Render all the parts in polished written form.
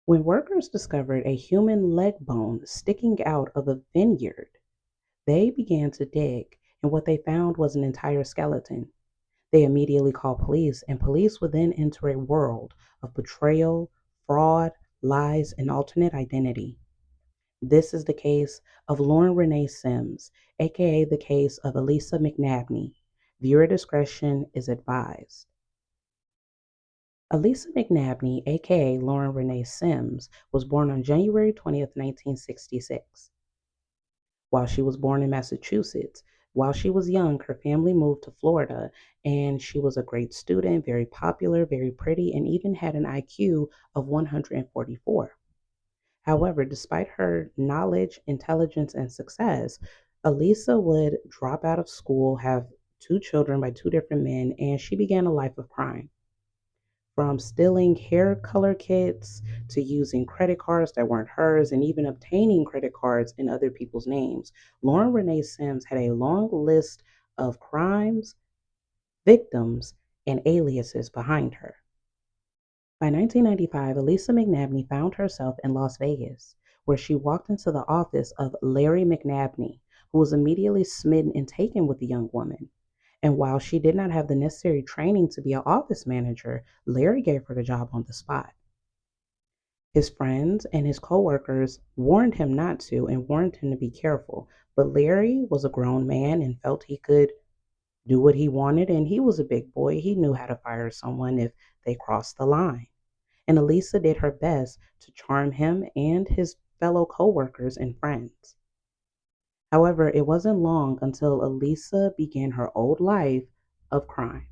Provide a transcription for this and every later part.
When workers discovered a human leg bone sticking out of a vineyard, they began to dig, and what they found was an entire skeleton. They immediately called police, and police would then enter a world of betrayal, fraud, lies, and alternate identity. This is the case of Lauren Renee Sims, aka the case of Elisa McNabney. Viewer discretion is advised. Elisa McNabney, aka Lauren Renee Sims, was born on January 20th, 1966. While she was born in Massachusetts, while she was young, her family moved to Florida, and she was a great student, very popular, very pretty, and even had an IQ of 144. However, despite her knowledge, intelligence, and success, Elisa would drop out of school, have two children by two different men, and she began a life of crime. From stealing hair color kits to using credit cards that weren't hers and even obtaining credit cards in other people's names, Lauren Renee Sims had a long list of crimes, victims, and aliases behind her. By 1995, Elisa McNabney found herself in Las Vegas, where she walked into the office of Larry Mcnabney, who was immediately smitten and taken with the young woman. And while she did not have the necessary training to be an office manager, Larry gave her the job on the spot. His friends and his coworkers warned him not to and warned him to be careful, but Larry was a grown man and felt he could do what he wanted, and he was a big boy. He knew how to fire someone if they crossed the line. And Elisa did her best to charm him and his fellow coworkers and friends. However, it wasn't long until Elisa began her old life of crime.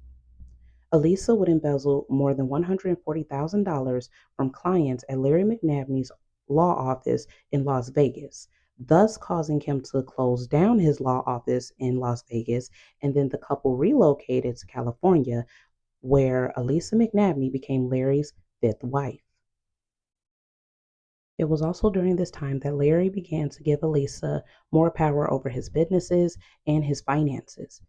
Elisa would embezzle more than $140,000 from clients at Larry McNabney's law office in Las Vegas, thus causing him to close down his law office in Las Vegas, and then the couple relocated to California, where Elisa McNabney became Larry's fifth wife. It was also during this time that Larry began to give Elisa more power over his businesses and his finances.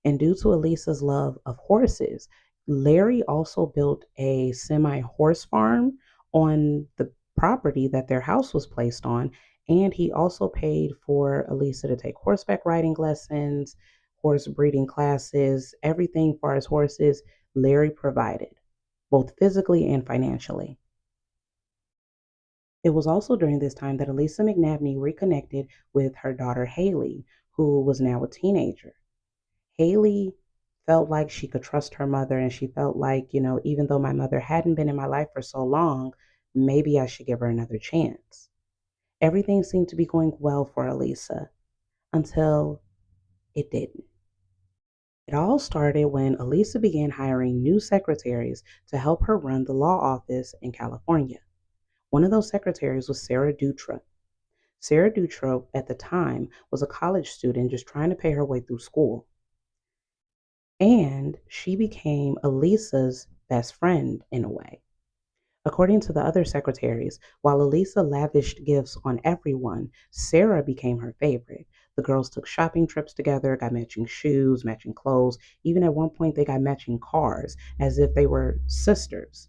And due to Elisa's love of horses, Larry also built a semi horse farm on the property that their house was placed on. And he also paid for Elisa to take horseback riding lessons, horse breeding classes, everything for his horses. Larry provided, both physically and financially. It was also during this time that Elisa McNabney reconnected with her daughter Haley, who was now a teenager. Haley felt like she could trust her mother, and she felt like, even though my mother hadn't been in my life for so long, maybe I should give her another chance. Everything seemed to be going well for Elisa until it didn't. It all started when Elisa began hiring new secretaries to help her run the law office in California. One of those secretaries was Sarah Dutra. Sarah Dutra, at the time, was a college student just trying to pay her way through school. And she became Elisa's best friend in a way. According to the other secretaries, while Elisa lavished gifts on everyone, Sarah became her favorite. The girls took shopping trips together, got matching shoes, matching clothes. Even at one point, they got matching cars as if they were sisters.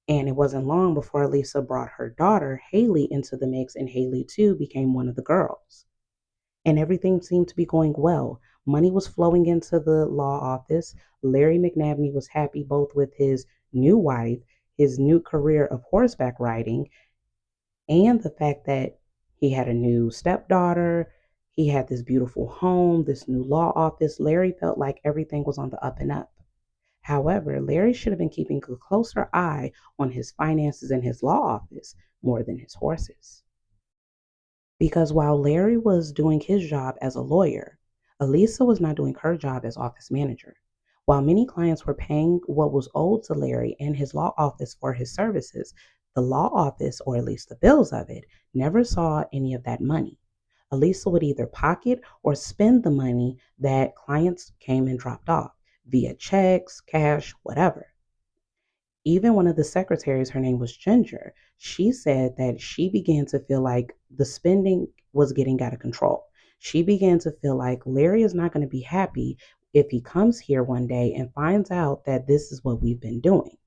And it wasn't long before Elisa brought her daughter, Haley, into the mix, and Haley too became one of the girls. And everything seemed to be going well. Money was flowing into the law office. Larry McNabney was happy both with his new wife, his new career of horseback riding, and the fact that he had a new stepdaughter. He had this beautiful home, this new law office. Larry felt like everything was on the up and up. However, Larry should have been keeping a closer eye on his finances in his law office more than his horses. Because while Larry was doing his job as a lawyer, Elisa was not doing her job as office manager. While many clients were paying what was owed to Larry and his law office for his services, the law office, or at least the bills of it, never saw any of that money. Elisa would either pocket or spend the money that clients came and dropped off via checks, cash, whatever. Even one of the secretaries, her name was Ginger, she said that she began to feel like the spending was getting out of control. She began to feel like Larry is not going to be happy if he comes here one day and finds out that this is what we've been doing.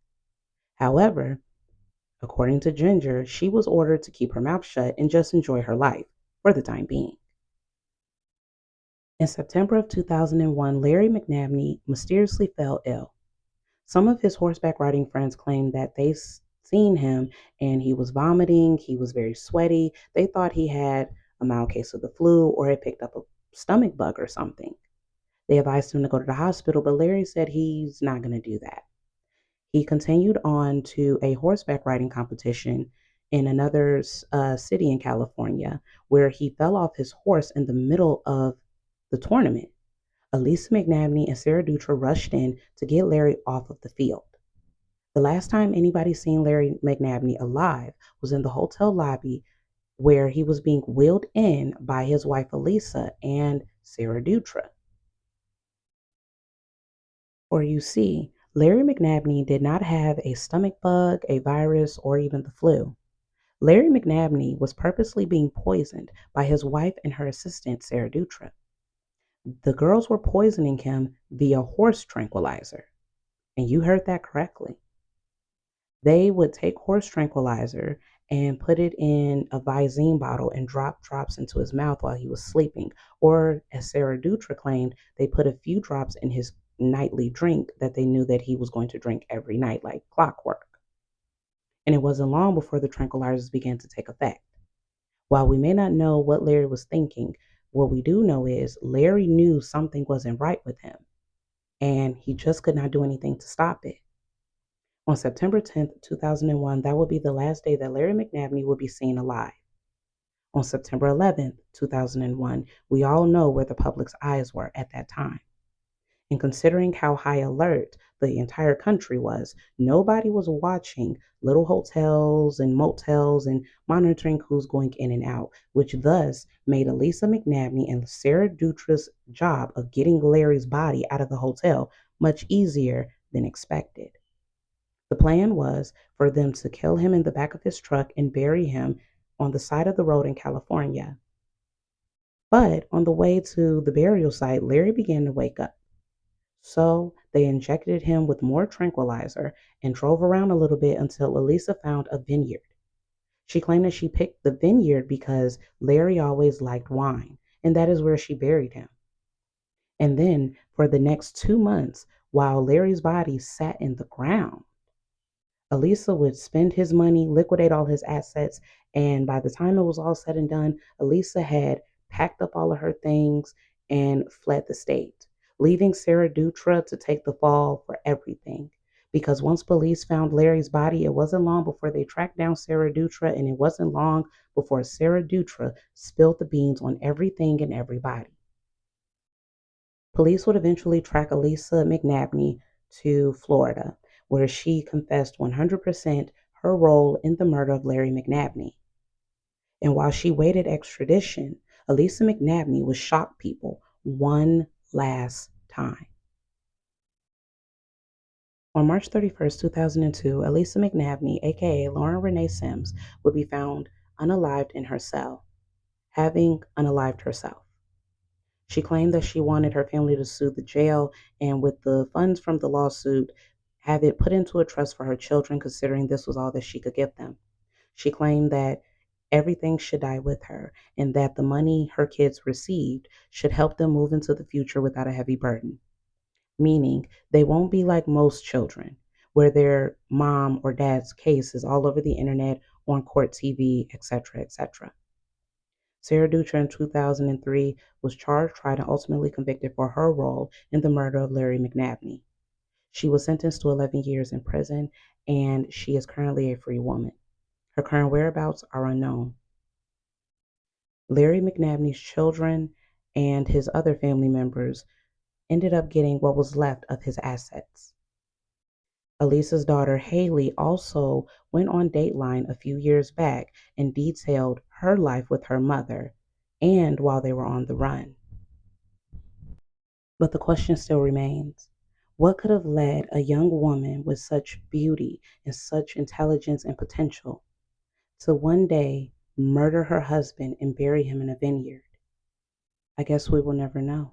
However, According to Ginger, she was ordered to keep her mouth shut and just enjoy her life for the time being. In September of 2001, Larry McNabney mysteriously fell ill. Some of his horseback riding friends claimed that they seen him and he was vomiting, he was very sweaty. They thought he had a mild case of the flu or had picked up a stomach bug or something. They advised him to go to the hospital, but Larry said he's not going to do that. He continued on to a horseback riding competition in another city in California where he fell off his horse in the middle of the tournament. Elisa McNabney and Sarah Dutra rushed in to get Larry off of the field. The last time anybody seen Larry McNabney alive was in the hotel lobby where he was being wheeled in by his wife Elisa and Sarah Dutra. Or you see, Larry McNabney did not have a stomach bug, a virus, or even the flu. Larry McNabney was purposely being poisoned by his wife and her assistant, Sarah Dutra. The girls were poisoning him via horse tranquilizer. And you heard that correctly. They would take horse tranquilizer and put it in a Visine bottle and drop drops into his mouth while he was sleeping. Or, as Sarah Dutra claimed, they put a few drops in his nightly drink that they knew that he was going to drink every night like clockwork. And it wasn't long before the tranquilizers began to take effect. While we may not know what Larry was thinking, what we do know is Larry knew something wasn't right with him, and he just could not do anything to stop it. On September 10th, 2001, that would be the last day that Larry McNabney would be seen alive. On September 11th, 2001, we all know where the public's eyes were at that time. And considering how high alert the entire country was, nobody was watching little hotels and motels and monitoring who's going in and out, which thus made Elisa McNabney and Sarah Dutra's job of getting Larry's body out of the hotel much easier than expected. The plan was for them to kill him in the back of his truck and bury him on the side of the road in California. But on the way to the burial site, Larry began to wake up. So they injected him with more tranquilizer and drove around a little bit until Elisa found a vineyard. She claimed that she picked the vineyard because Larry always liked wine, and that is where she buried him. And then for the next 2 months, while Larry's body sat in the ground, Elisa would spend his money, liquidate all his assets, and by the time it was all said and done, Elisa had packed up all of her things and fled the state, leaving Sarah Dutra to take the fall for everything. Because once police found Larry's body, it wasn't long before they tracked down Sarah Dutra, and it wasn't long before Sarah Dutra spilled the beans on everything and everybody. Police would eventually track Elisa McNabney to Florida, where she confessed 100% her role in the murder of Larry McNabney. And while she waited extradition, Elisa McNabney would shock people one last time. On March 31st, 2002, Elisa McNabney, aka Lauren Renee Sims, would be found unalived in her cell, having unalived herself. She claimed that she wanted her family to sue the jail and, with the funds from the lawsuit, have it put into a trust for her children, considering this was all that she could give them. She claimed that everything should die with her and that the money her kids received should help them move into the future without a heavy burden, meaning they won't be like most children, where their mom or dad's case is all over the internet, on court TV, etc., etc. Sarah Dutra in 2003 was charged, tried, and ultimately convicted for her role in the murder of Larry McNabney. She was sentenced to 11 years in prison, and she is currently a free woman. Her current whereabouts are unknown. Larry McNabney's children and his other family members ended up getting what was left of his assets. Elisa's daughter Haley also went on Dateline a few years back and detailed her life with her mother and while they were on the run. But the question still remains: what could have led a young woman with such beauty and such intelligence and potential to one day murder her husband and bury him in a vineyard? I guess we will never know.